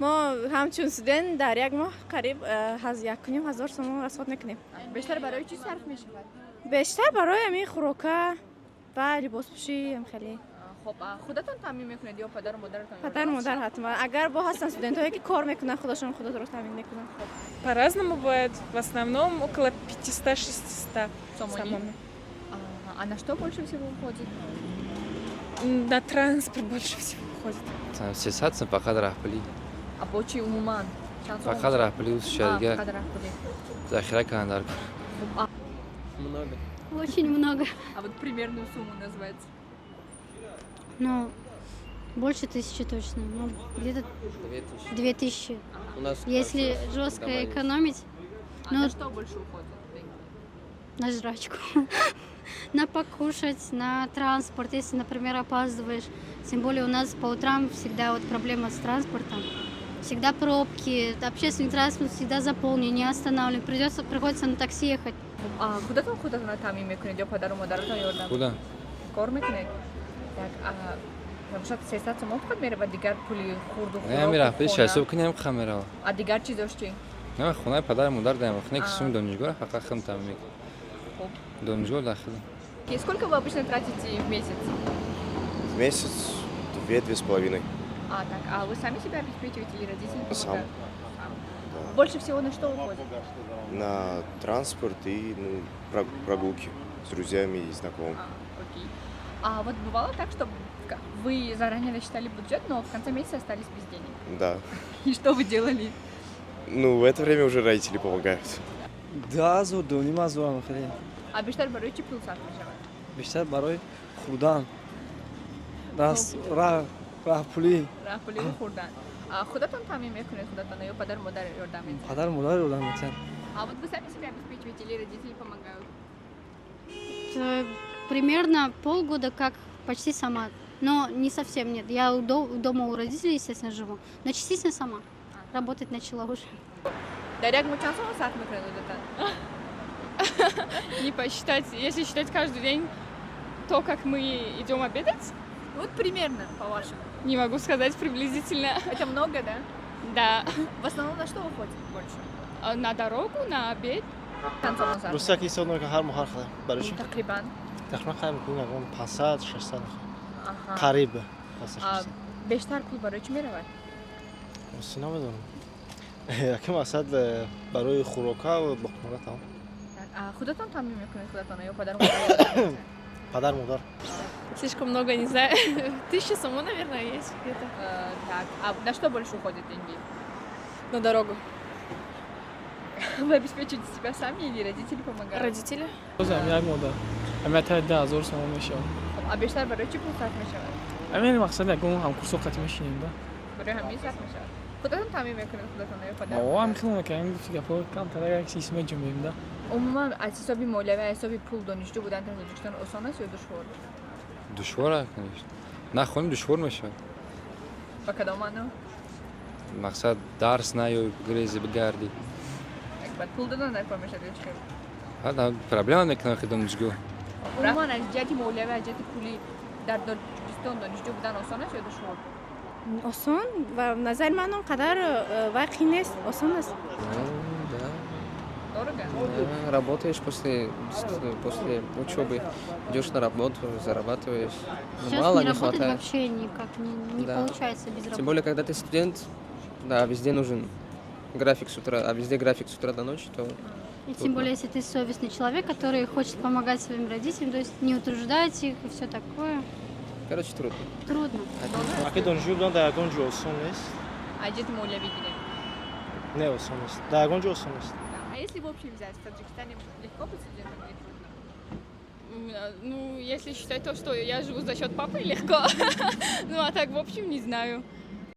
мо ҳамчун студент дар як моҳ қариб 1,500 сомон расход мекунем. Бештар барои чӣ сарф мешавад? бештар барои ҳамин хӯрока ва либоспӯшӣ хеле. хуб худатон таъмин мекунед ё падару модаратон? Падару модар ҳатман. Агар бо ҳастан студентҳое ки кор мекунанд, худашон худро таъмин мекунанд. По-разному бывает. В основном около 500-600 сомонов. А на что больше всего уходит? На транспорт больше всего уходит. Сесатсың пақат рахпили. А по чӣ умуман? Пақат рахпили ушадига захира кандар. Много. Очень много. А вот примерную сумму назвать? Ну, больше 1000 точно. Ну, где-то 2000. У нас Если жестко экономить, А ну, на что больше уходит? на жрачку. На покушать, на транспорт, если, например, опаздываешь. Тем более у нас по утрам всегда вот проблема с транспортом. Всегда пробки, общественный транспорт всегда заполнен, не останавливаем. Приходится на такси ехать. А худатон худатон таъмин мекунед ё падару модаратон ёрдам? Худа. Кор мекунед? Бошад 300 сомон фақат меравад, дигар пули хурду Я мерафти шасоб кинем хамера. А дигар чизош чӣ? Нема хонаи падар модар даем. Хонак сум донишгоҳ фақат хам таъмин. Хуб. Донишгоҳ дахил. И сколько вы обычно тратите в месяц? В месяц 2-2,5. А вы сами себя обеспечиваете или родители Сам. помогают? Больше всего на что уходит? На транспорт и прогулки с друзьями и знакомыми. Окей. А вот бывало так, что вы заранее рассчитали бюджет, но в конце месяца остались без денег? Да. И что вы делали? Ну, в это время уже родители помогают. Да, нима зурам хеле. А бештар барои чӣ пул сарф мешавад? Бештар барои хурдан. Раҳпулӣ. Раҳпулиу хурдан. А худатон таъмин мекунед худатон ё падару модар ёрдам медиҳад? Падару модар ёрдам метиҳанд. А вот вы сами себя обеспечиваете или родители помогают? Примерно полгода как почти сама. Но не совсем нет. Я дома у родителей, естественно, живу. Но частично сама. Работать начала уже. Дар як моҳ чанд сомон сарф мекунед худатон? Не посчитать. Если считать каждый день то, как мы идем обедать, Вот примерно, по-вашему. не могу сказать приблизительно. Это много, да? Да. В основном на что уходит больше? На дорогу, на обед. Чанд сомон сарф? Русак ҳисоб ки ҳар моҳ ҳар хеле барои чӣ? Тақрибан. Тахмин қайм мекунем 500-600 Аҳа. қариб А 500-600. бештар пул барои чӣ меравад? Рости намедонам. Яке мақсад барои хӯрока ва боқиморат. А худатон таъмин мекунед худатон ё падару модар? Падар модар. Слишком много, не знаю. 1000 сомон, наверное, есть где-то. Так, а на что больше уходят деньги? На дорогу. Вы обеспечиваете себя сами или родители помогают? Родители. Розам як модар. Амята 10000 сомон мешавад. А бештар барои чӣ пул сарф мешавад? Амин мақсад ягон ҳамкурсо қатъ мешинем да. Барои ҳамин сарф мешавад. Худатон таъмин мекунед худатон ё падару Мо модар? ҳам хило мекунем гапо камтар як чиз меҷумем да. умуман аз ҳисоби молиявӣ аз ҳисоби пул донишҷӯ будан дар Тоҷикистон осон аст ё душвор? Душвор аст, конечно. Нахонем душвор мешавад. Ба кадом маъно? Мақсад дарс наёй, грези бигарди. Баъд пул додан дар кор мешавад ё чӣ? Ҳада проблема мекунам ки донишгоҳ. умуман аз ҷиҳати молиявӣ аз ҷиҳати пулӣ дар Тоҷикистон донишҷӯ будан осон аст ё душвор? осон ва назари ман он қадар вақӣ нест, осон аст. Да. Дорого? Работаешь после учебы, идешь на работу, зарабатываешь. Но Сейчас мало не не работать хватает. вообще никак не Да. получается без работы. Тем более, когда ты студент, да, везде нужен график с утра, а везде график с утра до ночи, то И тем более, если ты совестный человек, который хочет помогать своим родителям, то есть не утруждать их и все такое, короче трудно. трудно. Аки донишҷӯ будан дар ягон ҷо осон нест. аз ҷиҳати молиявӣ гирем. Не осон нест. Дар ягон ҷо осон нест. А если в общем взять, в Таджикистане легко быть студентом или трудно? Ну, если считать то, что я живу за счет папы, легко. Ну, а так, в общем, не знаю.